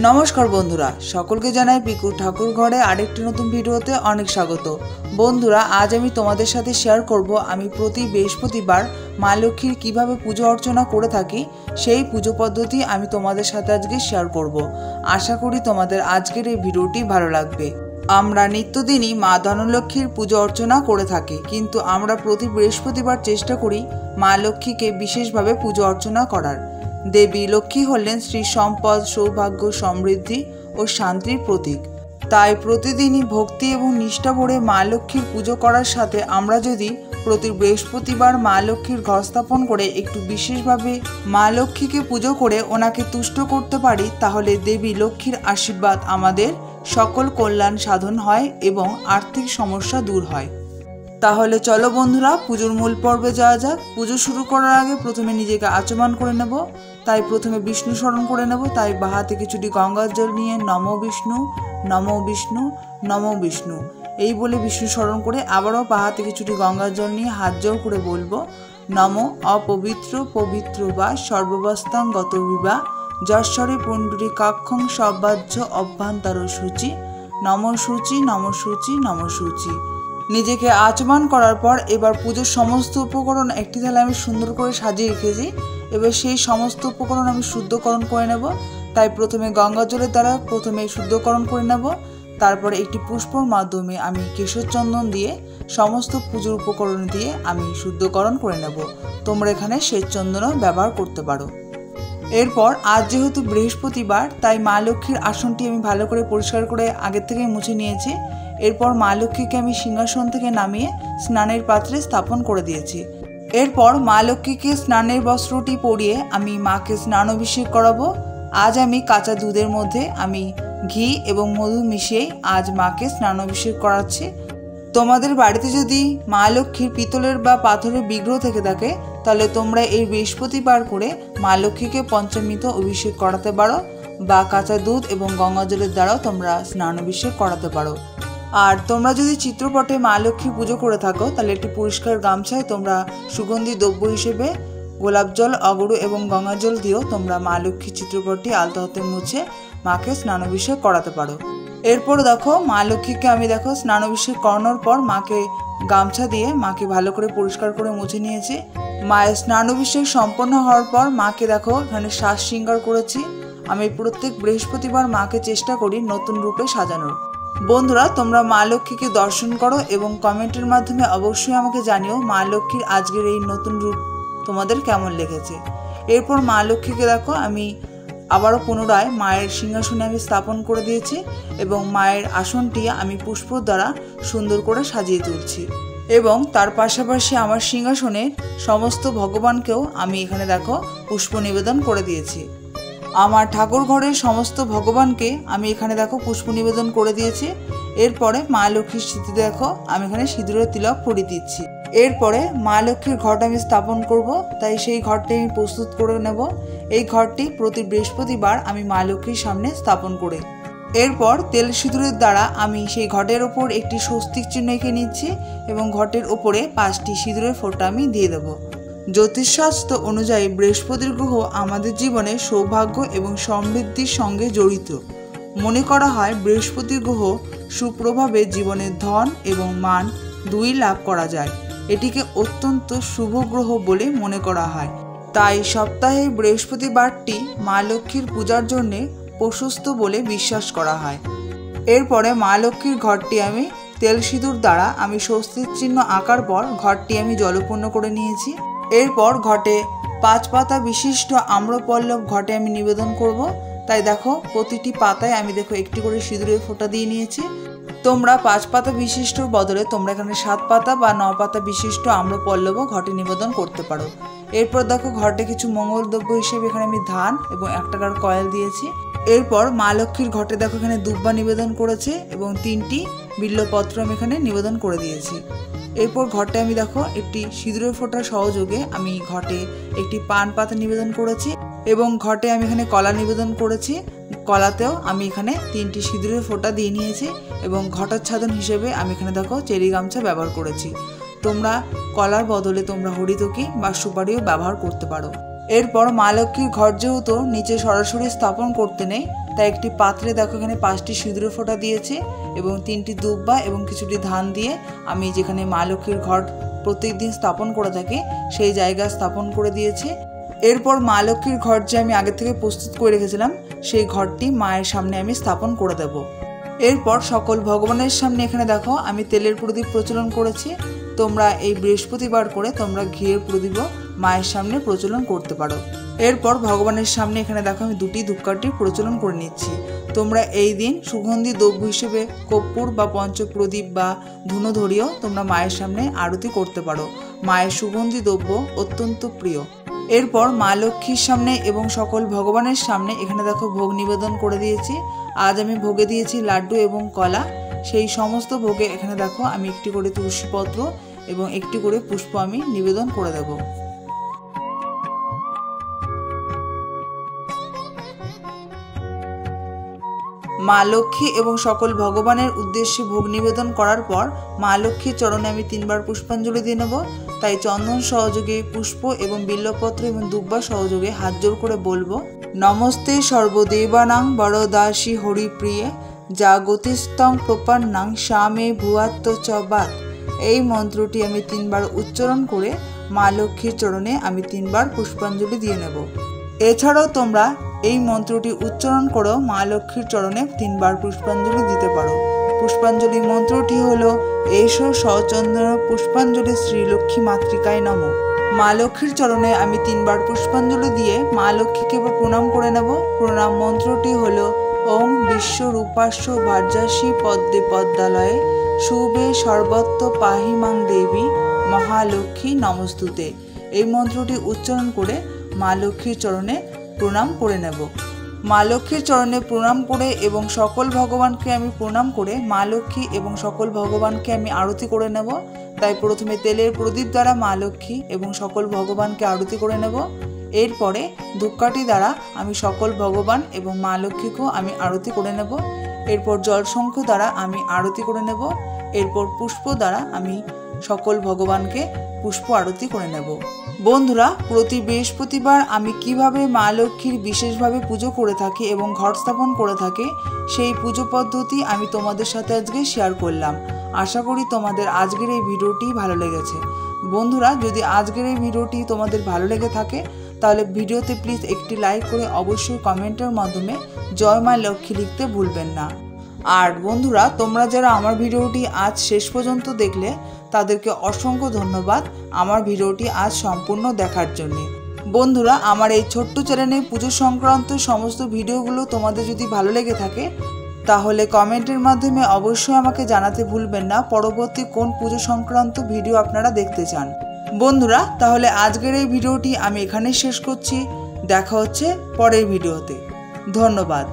नमस्कार बंधुरा सकलके जानाई पिकु ठाकुर घरे आरेकटी नतून भिडियोते अनेक स्वागत। बंधुरा आज आमी तोमादेर साथे शेयर करब आमी प्रति बृहस्पतिवार मा लक्ष्मीर किभाबे पुजो अर्चना करे थाकी सेई पुजो पद्धति आमी तोमादेर साथे आजके शेयर करब। आशा करी तोमादेर आजकेर एई भिडियोटी भालो लागबे। आमरा नित्यदिनई मा धनलक्ष्मीर पुजो अर्चना करे थाकी, किन्तु आमरा प्रति बृहस्पतिवार चेष्टा करी मा लक्ष्मीके विशेषभावे पुजो अर्चना करार। देवी लक्ष्मी हलेन श्री सम्पद सौभाग्य समृद्धि और शांतिर प्रतीक। ताई प्रतिदिनई भक्ति एवं निष्ठा भरे मा लक्ष्मीर पुजो करार साथे आमरा यदि प्रति बृहस्पतिवार मा लक्ष्मीर घर स्थापन करे एकटु विशेषभावे मा लक्ष्मीके पुजो करे ओनाके तुष्ट करते पारी, ताहले देवी लक्ष्मीर आशीर्वाद आमादेर सकल कल्याण साधन हय एवं आर्थिक समस्या दूर हय। ताहले चलो बंधुरा पुजोर मूल पर्वे जाওয়া যাক। पुजो शुरू करार आगे प्रथमे निजेके आचमान करे नेब। ताई प्रथमे विष्णु स्मरण करे नेब। ताई बां हाते किछुटी गंगार जल निये नमो विष्णु नमो विष्णु नमो विष्णु এই বলে विष्णु स्मरण करे आबारो बां हाते किछुटी गंगार जल निये हाथ जोड़ करे बोलबो नमो अपवित्र पवित्र वा सर्वबस्तांगत विवा যশ্বরে পুণ্ডরীকাক্ষং সব্বাজ্য অভ্যন্তর সূচি নমো সূচি নমো সূচি নমো সূচি। নিজেকে আচমান করার পর এবার পুজোর সমস্ত উপকরণ একটি থালায় আমি সুন্দর করে সাজিয়ে রেখেছি। এবার সেই সমস্ত উপকরণ আমি শুদ্ধকরণ করে নেব। তাই প্রথমে গঙ্গা জলের দ্বারা প্রথমে শুদ্ধকরণ করে নেব। তারপরে একটি পুষ্পর মাধ্যমে আমি কেশর চন্দন দিয়ে সমস্ত পুজোর উপকরণ দিয়ে আমি শুদ্ধকরণ করে নেব। তোমরা এখানে শ্বেত চন্দনও ব্যবহার করতে পারো। এরপর আজ যেহেতু বৃহস্পতিবার তাই মা লক্ষ্মীর আসনটি আমি ভালো করে পরিষ্কার করে আগের থেকেই মুছে নিয়েছি। এরপর মা লক্ষ্মীকে আমি সিংহাসন থেকে নামিয়ে স্নানের পাত্রে স্থাপন করে দিয়েছি। এরপর মা লক্ষ্মীকে স্নানের বস্ত্রটি পরিয়ে আমি মাকে স্নান অভিষেক করাবো। আজ আমি কাঁচা দুধের মধ্যে আমি ঘি এবং মধু মিশিয়ে আজ মাকে স্নান অভিষেক করাচ্ছি। তোমাদের বাড়িতে যদি মা লক্ষ্মীর পিতলের বা পাথরের বিগ্রহ থেকে থাকে তাহলে তোমরা এই বৃহস্পতিবার করে মা লক্ষ্মীকে পঞ্চামৃত অভিষেক করাতে পারো বা কাঁচা দুধ এবং গঙ্গা জলের দ্বারাও তোমরা স্নান অভিষেক করাতে পারো। আর তোমরা যদি চিত্রপটে মা লক্ষ্মী পুজো করে থাকো তাহলে একটি পরিষ্কার গামছায় তোমরা সুগন্ধি দ্রব্য হিসেবে গোলাপ জল অগরু এবং গঙ্গা জল দিয়েও তোমরা মা লক্ষ্মীর চিত্রপটটি আলতো হাতে মুছে মাকে স্নান অভিষেক করাতে পারো। এরপর দেখো মা লক্ষ্মীকে আমি দেখো স্নান অভিষেক করানোর পর মাকে গামছা দিয়ে মাকে ভালো করে পরিষ্কার করে মুছে নিয়েছি। মায়ের স্নান অভিষেক সম্পন্ন হওয়ার পর মাকে দেখো এখানে সাজ শৃঙ্গার করেছি। আমি প্রত্যেক বৃহস্পতিবার মাকে চেষ্টা করি নতুন রূপে সাজানোর। বন্ধুরা তোমরা মা লক্ষ্মীকে দর্শন করো এবং কমেন্টের মাধ্যমে অবশ্যই আমাকে জানিও মা লক্ষ্মীর আজকের এই নতুন রূপ তোমাদের কেমন লেগেছে। এরপর মা লক্ষ্মীকে দেখো আমি আবারও পুনরায় মায়ের সিংহাসনে আমি স্থাপন করে দিয়েছি এবং মায়ের আসনটি আমি পুষ্প দ্বারা সুন্দর করে সাজিয়ে তুলছি এবং তার পাশাপাশি আমার সিংহাসনের সমস্ত ভগবানকেও আমি এখানে দেখো পুষ্প নিবেদন করে দিয়েছি। আমার ঠাকুর ঘরের সমস্ত ভগবানকে আমি এখানে দেখো পুষ্প নিবেদন করে দিয়েছি। এরপরে মা লক্ষ্মীর স্মৃতিতে দেখো আমি এখানে সিঁদুরের তিলক পরিয়ে দিচ্ছি। এরপরে মা লক্ষ্মীর ঘরটা আমি স্থাপন করব, তাই সেই ঘরটি আমি প্রস্তুত করে নেব। এই ঘরটি প্রতি বৃহস্পতিবার আমি মা লক্ষ্মীর সামনে স্থাপন করে এরপর তেল সিঁদুরের দ্বারা আমি সেই ঘটের ওপর একটি স্বস্তিক চিহ্ন এঁকে নিচ্ছি এবং ঘটের ওপরে 5টি সিঁদুরের ফোঁটা আমি দিয়ে দেব। জ্যোতিষশাস্ত্র অনুযায়ী বৃহস্পতির গ্রহ আমাদের জীবনে সৌভাগ্য এবং সমৃদ্ধির সঙ্গে জড়িত। মনে করা হয় বৃহস্পতির গ্রহ সুপ্রভাবে জীবনের ধন এবং মান দুই লাভ করা যায়। এটিকে অত্যন্ত শুভ গ্রহ বলে মনে করা হয়। তাই সপ্তাহে বৃহস্পতিবারটি মা লক্ষ্মীর পূজার জন্য প্রশস্ত বলে বিশ্বাস করা হয়। এরপরে মা লক্ষ্মীর ঘরটি আমি তেল সিঁদুর দ্বারা আমি স্বস্তির চিহ্ন আঁকার পর ঘরটি আমি জলপূর্ণ করে নিয়েছি। এরপর ঘটে 5 পাতা বিশিষ্ট আম্রপল্লব ঘটে আমি নিবেদন করব। তাই দেখো প্রতিটি পাতায় আমি দেখো একটি করে সিঁদুরের ফোঁটা দিয়ে নিয়েছি। তোমরা 5 পাতা বিশিষ্ট বদলে তোমরা এখানে 7 পাতা বা 9 পাতা বিশিষ্ট আম্রপল্লবও ঘটে নিবেদন করতে পারো। এরপর দেখো ঘটে কিছু মঙ্গল দ্রব্য হিসেবে এখানে আমি ধান এবং 1 টাকার কয়েল দিয়েছি। এরপর মা লক্ষ্মীর ঘটে দেখো এখানে দুব্বা নিবেদন করেছে এবং 3টি বিল্লপত্র আমি এখানে নিবেদন করে দিয়েছি। এরপর ঘটে আমি দেখো একটি সিঁদুরের ফোঁটার সহযোগে আমি ঘটে একটি পান পাতা নিবেদন করেছি এবং ঘটে আমি এখানে কলা নিবেদন করেছি। কলাতেও আমি এখানে 3টি সিঁদুরের ফোঁটা দিয়ে নিয়েছি এবং ঘটোচ্ছাদন হিসেবে আমি এখানে দেখো চেরি গামছা ব্যবহার করেছি। তোমরা কলার বদলে তোমরা হরিতকি বা সুপারিও ব্যবহার করতে পারো। এরপর মা লক্ষ্মীর ঘর যেহেতু নিচে সরাসরি স্থাপন করতে নেই তাই একটি পাত্রে দেখো এখানে 5টি সিঁদুরের ফোঁটা দিয়েছি এবং 3টি দুব্বা এবং কিছুটি ধান দিয়ে আমি যেখানে মা লক্ষ্মীর ঘট প্রত্যেকদিন স্থাপন করে থাকি সেই জায়গা স্থাপন করে দিয়েছি। এরপর মা লক্ষ্মীর ঘট যে আমি আগে থেকে প্রস্তুত করে রেখেছিলাম সেই ঘরটি মায়ের সামনে আমি স্থাপন করে দেব। এরপর সকল ভগবানের সামনে এখানে দেখো আমি তেলের প্রদীপ প্রচলন করেছি। তোমরা এই বৃহস্পতিবার করে তোমরা ঘিয়ের প্রদীপও মায়ের সামনে প্রচলন করতে পারো। এরপর ভগবানের সামনে এখানে দেখো আমি 2টি ধূপকাঠি প্রচলন করে নিচ্ছি। তোমরা এই দিন সুগন্ধি দ্রব্য হিসেবে কর্পূর বা পঞ্চপ্রদীপ বা ধূনোধরিও তোমরা মায়ের সামনে আরতি করতে পারো। মায়ের সুগন্ধি দ্রব্য অত্যন্ত প্রিয়। এরপর মা লক্ষ্মীর সামনে এবং সকল ভগবানের সামনে এখানে দেখো ভোগ নিবেদন করে দিয়েছি। আজ আমি ভোগে দিয়েছি লাড্ডু এবং কলা। সেই সমস্ত ভোগে এখানে দেখো আমি একটি করে তুলসীপত্র এবং একটি করে পুষ্প আমি নিবেদন করে দেব। মা লক্ষ্মী এবং সকল ভগবানের উদ্দেশ্যে ভোগ নিবেদন করার পর মা লক্ষ্মীর চরণে আমি 3বার পুষ্পাঞ্জলি দিয়ে নেব। তাই চন্দন সহযোগে পুষ্প এবং বিল্লপত্র এবং দুব্বা সহযোগে হাত জোর করে বলবো, নমস্তে সর্বদেবানাং বরদাসী হরিপ্রিয়ে জাগতিস্তং প্রপন্নাং স্বামে ভুয়াত্ম চবাত। এই মন্ত্রটি আমি 3বার উচ্চারণ করে মা লক্ষ্মীর চরণে আমি 3বার পুষ্পাঞ্জলি দিয়ে নেব। এছাড়াও তোমরা এই মন্ত্রটি উচ্চারণ করেও মা লক্ষ্মীর চরণে 3বার পুষ্পাঞ্জলি দিতে পারো। পুষ্পাঞ্জলি মন্ত্রটি হলো এসো সচন্দন পুষ্পাঞ্জলি শ্রীলক্ষ্মী মাতৃকায় নমঃ। মা লক্ষ্মীর চরণে আমি 3বার পুষ্পাঞ্জলি দিয়ে মা লক্ষ্মীকে প্রণাম করে নেব। প্রণাম মন্ত্রটি হলো ওং বিশ্বরূপাস্য ভার্যাসী পদ্মে পদ্মালয়ে শুভে সর্বত্র পাহি মাং দেবী মহালক্ষ্মী নমস্তুতে। এই মন্ত্রটি উচ্চারণ করে মা লক্ষ্মীর চরণে প্রণাম করে নেব। মা লক্ষ্মীর চরণে প্রণাম করে এবং সকল ভগবানকে আমি প্রণাম করে মা লক্ষ্মী এবং সকল ভগবানকে আমি আরতি করে নেব। তাই প্রথমে তেলের প্রদীপ দ্বারা মা লক্ষ্মী এবং সকল ভগবানকে আরতি করে নেব। এরপরে ধূপকাঠি দ্বারা আমি সকল ভগবান এবং মা লক্ষ্মীকেও আমি আরতি করে নেব। এরপর জলশঙ্খ দ্বারা আমি আরতি করে নেব। এরপর পুষ্প দ্বারা আমি সকল ভগবানকে পুষ্প আরতি করে নেব। বন্ধুরা, প্রতি বৃহস্পতিবার আমি কিভাবে মা লক্ষ্মীর বিশেষভাবে পুজো করে থাকি এবং ঘট স্থাপন করে থাকি সেই পুজো পদ্ধতি আমি তোমাদের সাথে আজকে শেয়ার করলাম। আশা করি তোমাদের আজকের এই ভিডিওটি ভালো লেগেছে। বন্ধুরা, যদি আজকের এই ভিডিওটি তোমাদের ভালো লেগে থাকে তাহলে ভিডিওতে প্লিজ একটি লাইক করে অবশ্যই কমেন্টের মাধ্যমে জয় মা লক্ষ্মী লিখতে ভুলবেন না। আর বন্ধুরা, তোমরা যারা আমার ভিডিওটি আজ শেষ পর্যন্ত দেখলে তাদেরকে অসংখ্য ধন্যবাদ আমার ভিডিওটি আজ সম্পূর্ণ দেখার জন্য। বন্ধুরা, আমার এই ছোট্ট চ্যানেলে পুজো সংক্রান্ত সমস্ত ভিডিওগুলো তোমাদের যদি ভালো লেগে থাকে তাহলে কমেন্টের মাধ্যমে অবশ্যই আমাকে জানাতে ভুলবেন না পরবর্তী কোন পুজো সংক্রান্ত ভিডিও আপনারা দেখতে চান। বন্ধুরা, তাহলে আজকের এই ভিডিওটি আমি এখানেই শেষ করছি। দেখা হচ্ছে পরের ভিডিওতে। ধন্যবাদ।